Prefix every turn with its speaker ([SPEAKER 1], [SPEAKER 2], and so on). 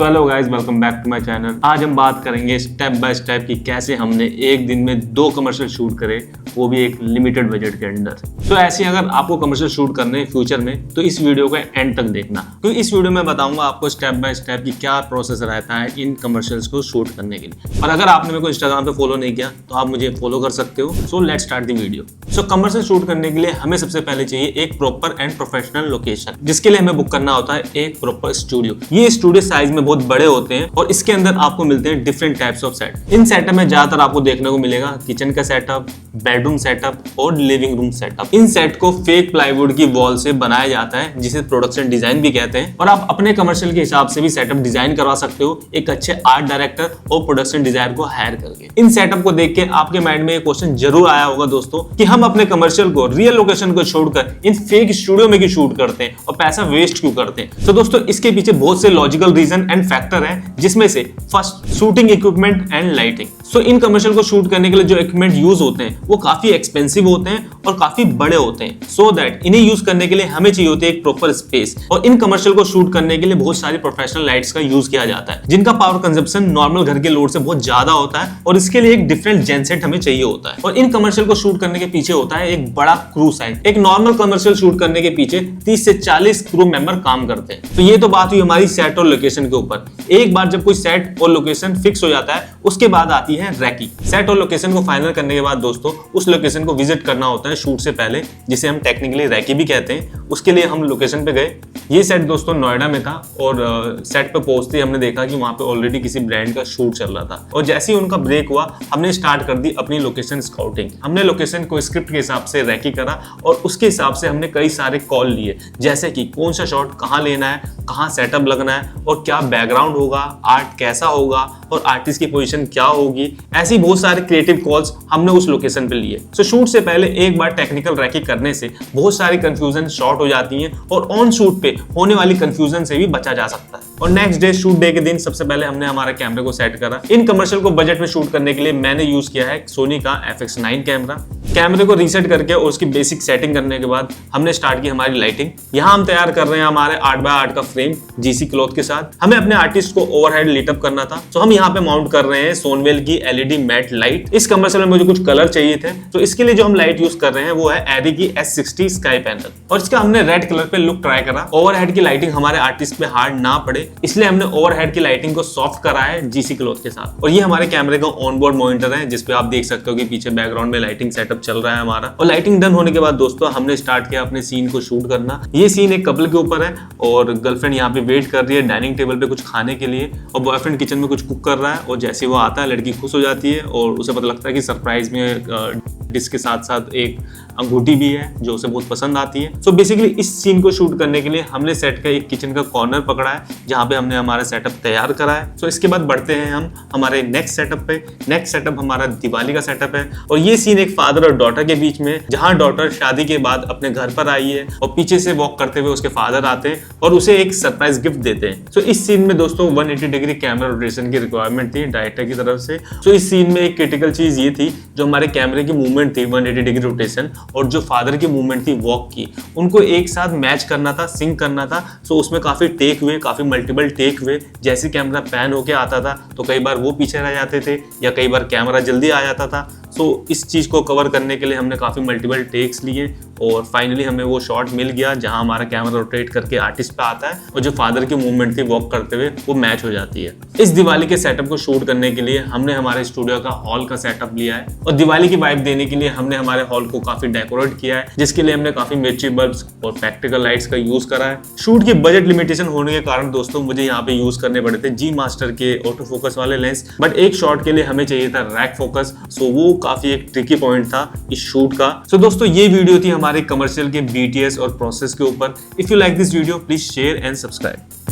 [SPEAKER 1] So hello guys, welcome back to my channel. आज हम बात करेंगे स्टेप बाय स्टेप कि कैसे हमने एक दिन में 2 कमर्शियल शूट करे, वो भी एक लिमिटेड बजट के अंदर। तो ऐसे अगर आपको कमर्शियल शूट करने हैं फ्यूचर में तो इस वीडियो को एंड तक देखना, क्योंकि इस वीडियो में बताऊंगा आपको स्टेप बाय स्टेप की क्या प्रोसेस रहता है इन कमर्शियल्स को शूट करने के लिए। और अगर आपने मेरे को इंस्टाग्राम पे फॉलो नहीं किया तो आप मुझे फॉलो कर सकते हो। So let's start the video. So commercial shoot करने के लिए हमें सबसे पहले चाहिए एक प्रॉपर एंड प्रोफेशनल लोकेशन, जिसके लिए हमें बुक करना होता है एक प्रॉपर स्टूडियो। ये स्टूडियो साइज में बहुत बड़े होते हैं और इसके अंदर आपको मिलते हैं different types of set. In setup में ज्यादातर आपको देखने को मिलेगा किचन का सेटअप, बेडरूम सेटअप और लिविंग रूम सेटअप। इन सेट को फेक प्लाईवुड की वॉल से बनाया जाता है, जिसे प्रोडक्शन डिजाइन भी कहते हैं। और आप अपने कमर्शियल के हिसाब से भी सेटअप डिजाइन करवा सकते हो एक अच्छे आर्ट डायरेक्टर और प्रोडक्शन डिजाइनर को हायर करके। इन सेटअप को देख के आपके माइंड में एक क्वेश्चन जरूर आया होगा दोस्तों कि हम अपने कमर्शियल को रियल लोकेशन को छोड़कर इन फेक स्टूडियो में क्यों शूट करते हैं और पैसा वेस्ट क्यों करते हैं। तो दोस्तों इसके पीछे बहुत से लॉजिकल रीजन एंड फैक्टर है, जिसमें से first shooting equipment and lighting. So in commercial को शूट करने के लिए जो इक्विपमेंट यूज होते हैं वो काफी एक्सपेंसिव होते हैं और काफी बड़े होते हैं। सो दैट इन्हें यूज करने के लिए हमें चाहिए होती है एक प्रॉपर स्पेस। और इन कमर्शियल को शूट करने के लिए बहुत सारी प्रोफेशनल लाइट्स का यूज किया जाता है, जिनका पावर कंजप्शन नॉर्मल घर के लोड से बहुत ज्यादा होता है और इसके लिए एक डिफरेंट जेनसेट हमें चाहिए होता है। और इन कमर्शियल को शूट करने के पीछे होता है एक बड़ा क्रू साइन। एक नॉर्मल कमर्शियल शूट करने के पीछे 30 से 40 क्रू मेंबर काम करते हैं। तो ये तो बात हुई हमारी सेट और लोकेशन के ऊपर। एक बार जब कोई सेट और लोकेशन फिक्स हो जाता है उसके बाद आती है रैकी। सेट और लोकेशन को फाइनल करने के बाद दोस्तों उस लोकेशन को विजिट करना होता है शूट से पहले, जिसे हम टेक्निकली रैकी भी कहते हैं। उसके लिए हम लोकेशन पे गए। ये सेट दोस्तों नोएडा में था और सेट पे पहुंचते ही हमने देखा कि वहां पे ऑलरेडी किसी ब्रांड का शूट चल रहा था। और जैसे ही उनका ब्रेक हुआ हमने स्टार्ट कर दी अपनी लोकेशन स्काउटिंग। हमने लोकेशन को स्क्रिप्ट के हिसाब से रैकी करा और उसके हिसाब से हमने कई सारे कॉल लिए, जैसे कि कौन सा शॉट कहाँ लेना है, कहाँ सेटअप लगना है और क्या बैकग्राउंड होगा, आर्ट कैसा होगा और आर्टिस्ट की पोजीशन क्या होगी। ऐसी बहुत सारे क्रिएटिव कॉल्स हमने उस लोकेशन पे लिए। सो शूट से पहले एक बार टेक्निकल रैकी करने से बहुत सारी कंफ्यूजन शॉर्ट हो जाती हैं और ऑन शूट पे होने वाली कंफ्यूजन से भी बचा जा सकता है। और नेक्स्ट डे शूट डे के दिन सबसे पहले हमने हमारे कैमरे को सेट करा। इन कमर्शियल को बजट में शूट करने के लिए मैंने यूज किया है सोनी का FX9 कैमरा। कैमरे को रीसेट करके और उसकी बेसिक सेटिंग करने के बाद हमने स्टार्ट की हमारी लाइटिंग। यहाँ हम तैयार कर रहे हैं हमारे 8x8 का फ्रेम GC क्लॉथ के साथ। हमें अपने आर्टिस्ट को ओवरहेड लीटअप करना था, तो हम यहाँ पे माउंट कर रहे हैं सोनवेल की LED मैट लाइट। इस कमर्शियल में मुझे कुछ कलर चाहिए थे, तो इसके लिए जो हम लाइट यूज कर रहे हैं वो है एरी की S60 स्काई पैनल। और इसका हमने रेड कलर पे लुक ट्राई करा। ओवरहेड की लाइटिंग हमारे आर्टिस्ट पे हार्ड ना पड़े, इसलिए हमने ओवरहेड की लाइटिंग को सॉफ्ट करा है GC क्लॉथ के साथ। और ये हमारे कैमरे का ऑनबोर्ड मॉनिटर है, जिसपे आप देख सकते हो कि पीछे बैकग्राउंड में लाइटिंग सेटअप चल रहा है हमारा। और लाइटिंग डन होने के बाद दोस्तों हमने स्टार्ट किया अपने सीन को शूट करना। ये सीन एक कपल के ऊपर है और गर्लफ्रेंड यहाँ पे वेट कर रही है डाइनिंग टेबल पे कुछ खाने के लिए और बॉयफ्रेंड किचन में कुछ कुक कर रहा है। और जैसे वो आता है लड़की खुश हो जाती है और उसे पता लगता है कि सरप्राइज में डिश के साथ साथ एक अंगूठी भी है जो उसे बहुत पसंद आती है। सो बेसिकली इस सीन को शूट करने के लिए हमने सेट का एक किचन का कॉर्नर पकड़ा है, जहाँ पे हमने हमारा सेटअप तैयार करा है। सो इसके बाद बढ़ते हैं हम हमारे नेक्स्ट सेटअप पे। नेक्स्ट सेटअप हमारा दिवाली का सेटअप है और ये सीन एक फादर और डॉटर के बीच में, जहाँ डॉटर शादी के बाद अपने घर पर आई है और पीछे से वॉक करते हुए उसके फादर आते हैं और उसे एक सरप्राइज गिफ्ट देते हैं। सो इस सीन में दोस्तों 180 डिग्री कैमरा रोटेशन की रिक्वायरमेंट थी डायरेक्टर की तरफ से। सो इस सीन में एक क्रिटिकल चीज ये थी, जो हमारे कैमरे की मूवमेंट थी 180 डिग्री रोटेशन और जो फादर की मूवमेंट थी वॉक की, उनको एक साथ मैच करना था, सिंक करना था। सो उसमें काफी टेक हुए, काफी मल्टीपल टेक हुए। जैसे कैमरा पैन होके आता था तो कई बार वो पीछे रह जाते थे या कई बार कैमरा जल्दी आ जाता था। सो इस चीज को कवर करने के लिए हमने काफी मल्टीपल टेक्स लिए और फाइनली हमें वो शॉट मिल गया जहां हमारा कैमरा रोटेट करके आर्टिस्ट पे आता है और जो फादर की मूवमेंट थी वॉक करते हुए वो मैच हो जाती है। इस दिवाली के सेटअप को शूट करने के लिए हमने हमारे स्टूडियो का हॉल का सेटअप लिया है और दिवाली की वाइब देने के लिए हमने हमारे हॉल को काफी डेकोरेट किया है, जिसके लिए हमने काफी मिर्ची बल्ब्स और प्रैक्टिकल लाइट्स का यूज करा है। शूट की बजट लिमिटेशन होने के कारण दोस्तों मुझे यहाँ पे यूज करने पड़े थे G मास्टर के ऑटो फोकस वाले लेंस, बट एक शॉट के लिए हमें चाहिए था रैक फोकस। सो वो काफी एक ट्रिकी पॉइंट था इस शूट का। सो दोस्तों ये वीडियो थी हमारे कमर्शियल के BTS और प्रोसेस के ऊपर। If you like this video please share and subscribe.